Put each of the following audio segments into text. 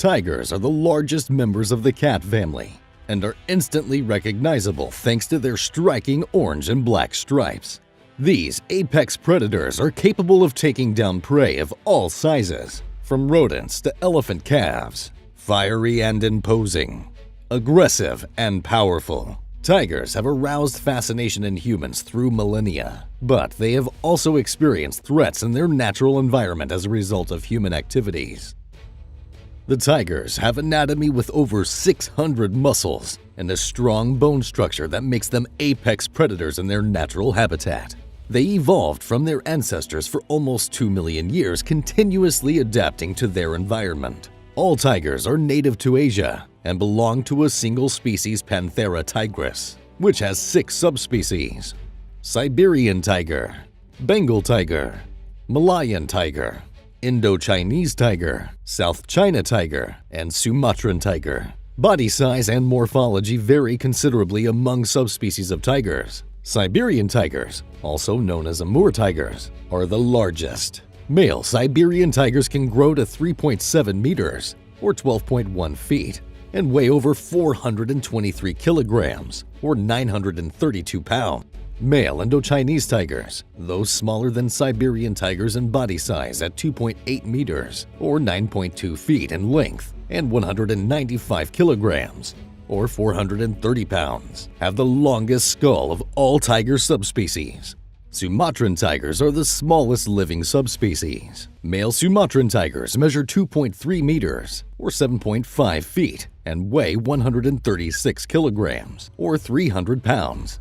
Tigers are the largest members of the cat family and are instantly recognizable thanks to their striking orange and black stripes. These apex predators are capable of taking down prey of all sizes, from rodents to elephant calves. Fiery and imposing, aggressive and powerful, tigers have aroused fascination in humans through millennia, but they have also experienced threats in their natural environment as a result of human activities. The tigers have anatomy with over 600 muscles and a strong bone structure that makes them apex predators in their natural habitat. They evolved from their ancestors for almost 2 million years, continuously adapting to their environment. All tigers are native to Asia and belong to a single species, Panthera tigris, which has 6 subspecies: Siberian tiger, Bengal tiger, Malayan tiger, Indo-Chinese tiger, South China tiger, and Sumatran tiger. Body size and morphology vary considerably among subspecies of tigers. Siberian tigers, also known as Amur tigers, are the largest. Male Siberian tigers can grow to 3.7 meters, or 12.1 feet, and weigh over 423 kilograms, or 932 pounds. Male Indo-Chinese tigers, though smaller than Siberian tigers in body size at 2.8 meters, or 9.2 feet in length, and 195 kilograms, or 430 pounds, have the longest skull of all tiger subspecies. Sumatran tigers are the smallest living subspecies. Male Sumatran tigers measure 2.3 meters, or 7.5 feet, and weigh 136 kilograms, or 300 pounds.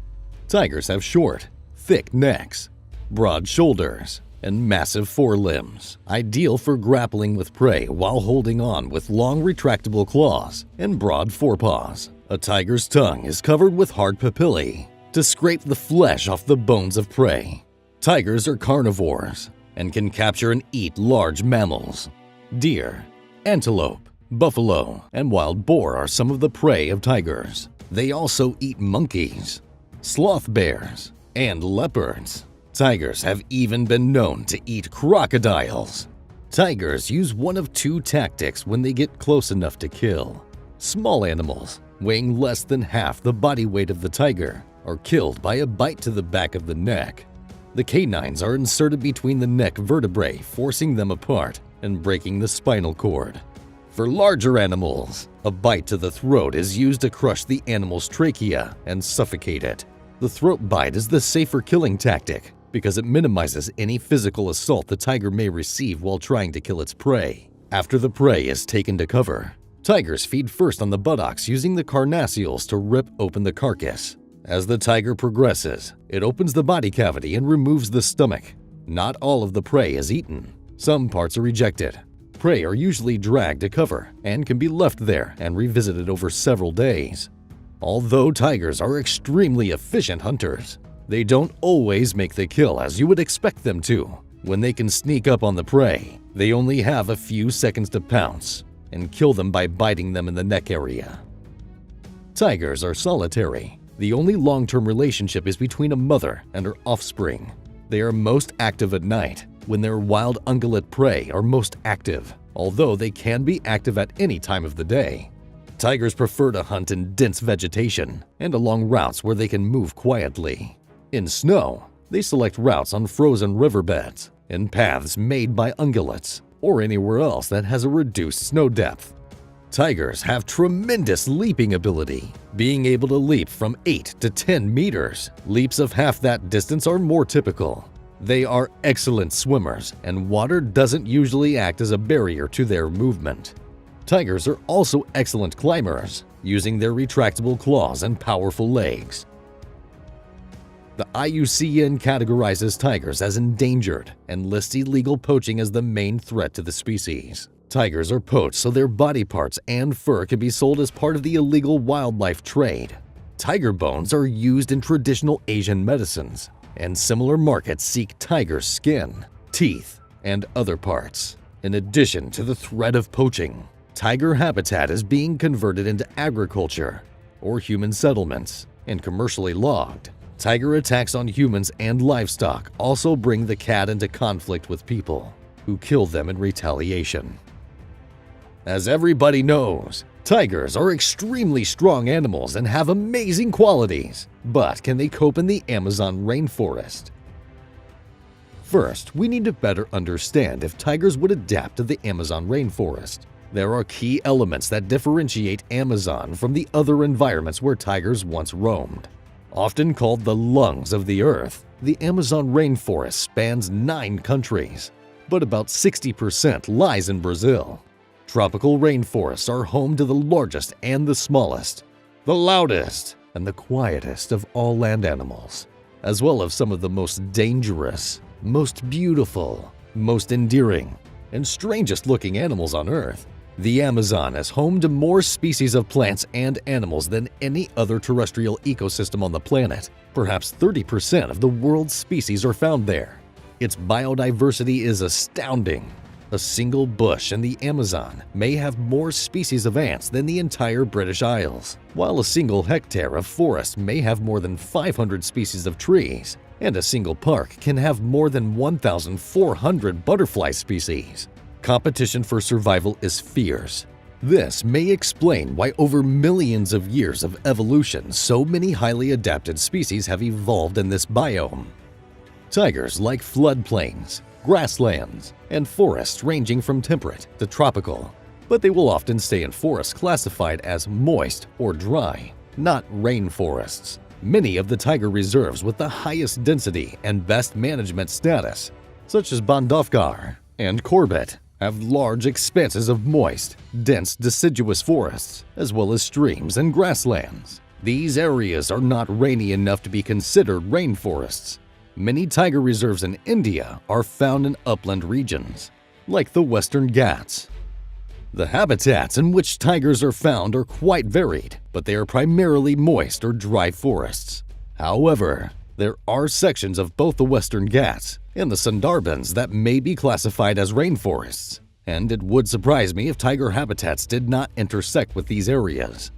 Tigers have short, thick necks, broad shoulders, and massive forelimbs, ideal for grappling with prey while holding on with long retractable claws and broad forepaws. A tiger's tongue is covered with hard papillae to scrape the flesh off the bones of prey. Tigers are carnivores and can capture and eat large mammals. Deer, antelope, buffalo, and wild boar are some of the prey of tigers. They also eat monkeys, sloth bears, and leopards. Tigers have even been known to eat crocodiles. Tigers use one of 2 tactics when they get close enough to kill. Small animals, weighing less than half the body weight of the tiger, are killed by a bite to the back of the neck. The canines are inserted between the neck vertebrae, forcing them apart and breaking the spinal cord. For larger animals, a bite to the throat is used to crush the animal's trachea and suffocate it. The throat bite is the safer killing tactic because it minimizes any physical assault the tiger may receive while trying to kill its prey. After the prey is taken to cover, tigers feed first on the buttocks using the carnassials to rip open the carcass. As the tiger progresses, it opens the body cavity and removes the stomach. Not all of the prey is eaten. Some parts are rejected. Prey are usually dragged to cover and can be left there and revisited over several days. Although tigers are extremely efficient hunters, they don't always make the kill as you would expect them to. When they can sneak up on the prey, they only have a few seconds to pounce and kill them by biting them in the neck area. Tigers are solitary. The only long-term relationship is between a mother and her offspring. They are most active at night, when their wild ungulate prey are most active, although they can be active at any time of the day. Tigers prefer to hunt in dense vegetation and along routes where they can move quietly. In snow, they select routes on frozen riverbeds and paths made by ungulates, or anywhere else that has a reduced snow depth. Tigers have tremendous leaping ability, being able to leap from 8 to 10 meters. Leaps of half that distance are more typical. They are excellent swimmers, and water doesn't usually act as a barrier to their movement. Tigers are also excellent climbers, using their retractable claws and powerful legs. The IUCN categorizes tigers as endangered and lists illegal poaching as the main threat to the species. Tigers are poached so their body parts and fur can be sold as part of the illegal wildlife trade. Tiger bones are used in traditional Asian medicines, and similar markets seek tiger skin, teeth, and other parts. In addition to the threat of poaching, tiger habitat is being converted into agriculture or human settlements and commercially logged. Tiger attacks on humans and livestock also bring the cat into conflict with people, who kill them in retaliation. As everybody knows, tigers are extremely strong animals and have amazing qualities. But can they cope in the Amazon rainforest? First, we need to better understand if tigers would adapt to the Amazon rainforest. There are key elements that differentiate Amazon from the other environments where tigers once roamed. Often called the lungs of the earth, the Amazon rainforest spans 9 countries, but about 60% lies in Brazil. Tropical rainforests are home to the largest and the smallest, the loudest and the quietest of all land animals, as well as some of the most dangerous, most beautiful, most endearing, and strangest looking animals on Earth. The Amazon is home to more species of plants and animals than any other terrestrial ecosystem on the planet. Perhaps 30% of the world's species are found there. Its biodiversity is astounding. A single bush in the Amazon may have more species of ants than the entire British Isles, while a single hectare of forest may have more than 500 species of trees, and a single park can have more than 1,400 butterfly species. Competition for survival is fierce. This may explain why over millions of years of evolution so many highly adapted species have evolved in this biome. Tigers like floodplains, grasslands, and forests ranging from temperate to tropical, but they will often stay in forests classified as moist or dry, not rainforests. Many of the tiger reserves with the highest density and best management status, such as Bandhavgarh and Corbett, have large expanses of moist, dense deciduous forests, as well as streams and grasslands. These areas are not rainy enough to be considered rainforests. Many tiger reserves in India are found in upland regions, like the Western Ghats. The habitats in which tigers are found are quite varied, but they are primarily moist or dry forests. However, there are sections of both the Western Ghats and the Sundarbans that may be classified as rainforests, and it would surprise me if tiger habitats did not intersect with these areas.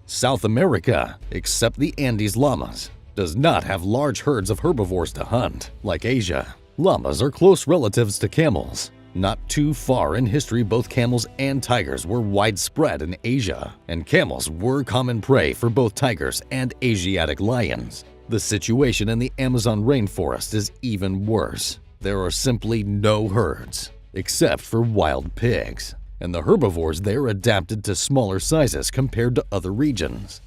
South America, except the Andes llamas, does not have large herds of herbivores to hunt, like Asia. Llamas are close relatives to camels. Not too far in history, both camels and tigers were widespread in Asia, and camels were common prey for both tigers and Asiatic lions. The situation in the Amazon rainforest is even worse. There are simply no herds, except for wild pigs, and the herbivores there adapted to smaller sizes compared to other regions.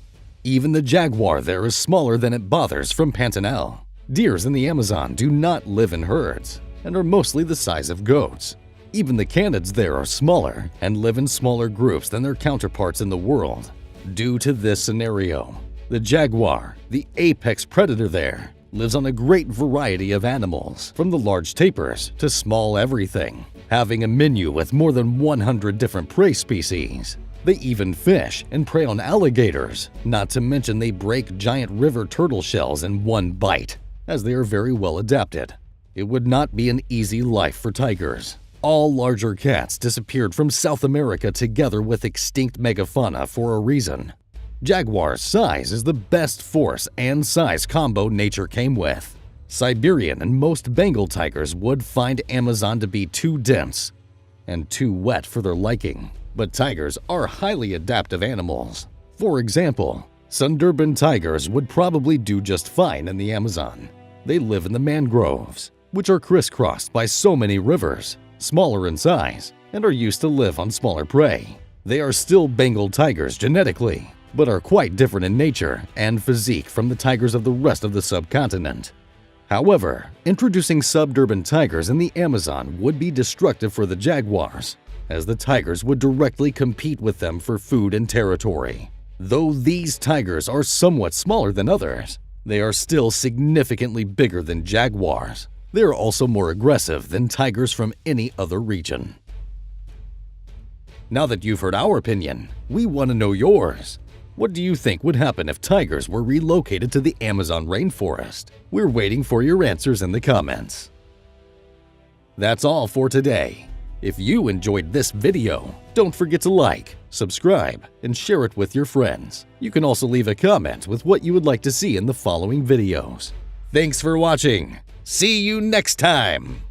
Even the jaguar there is smaller than it bothers from Pantanal. Deers in the Amazon do not live in herds and are mostly the size of goats. Even the canids there are smaller and live in smaller groups than their counterparts in the world. Due to this scenario, the jaguar, the apex predator there, lives on a great variety of animals, from the large tapirs to small everything, having a menu with more than 100 different prey species. They even fish and prey on alligators, not to mention they break giant river turtle shells in one bite, as they are very well adapted. It would not be an easy life for tigers. All larger cats disappeared from South America together with extinct megafauna for a reason. Jaguar's size is the best force and size combo nature came with. Siberian and most Bengal tigers would find Amazon to be too dense and too wet for their liking. But tigers are highly adaptive animals. For example, Sundarban tigers would probably do just fine in the Amazon. They live in the mangroves, which are crisscrossed by so many rivers, smaller in size, and are used to live on smaller prey. They are still Bengal tigers genetically, but are quite different in nature and physique from the tigers of the rest of the subcontinent. However, introducing Sundarban tigers in the Amazon would be destructive for the jaguars, as the tigers would directly compete with them for food and territory. Though these tigers are somewhat smaller than others, they are still significantly bigger than jaguars. They are also more aggressive than tigers from any other region. Now that you've heard our opinion, we want to know yours. What do you think would happen if tigers were relocated to the Amazon rainforest? We're waiting for your answers in the comments. That's all for today. If you enjoyed this video, don't forget to like, subscribe, and share it with your friends. You can also leave a comment with what you would like to see in the following videos. Thanks for watching. See you next time!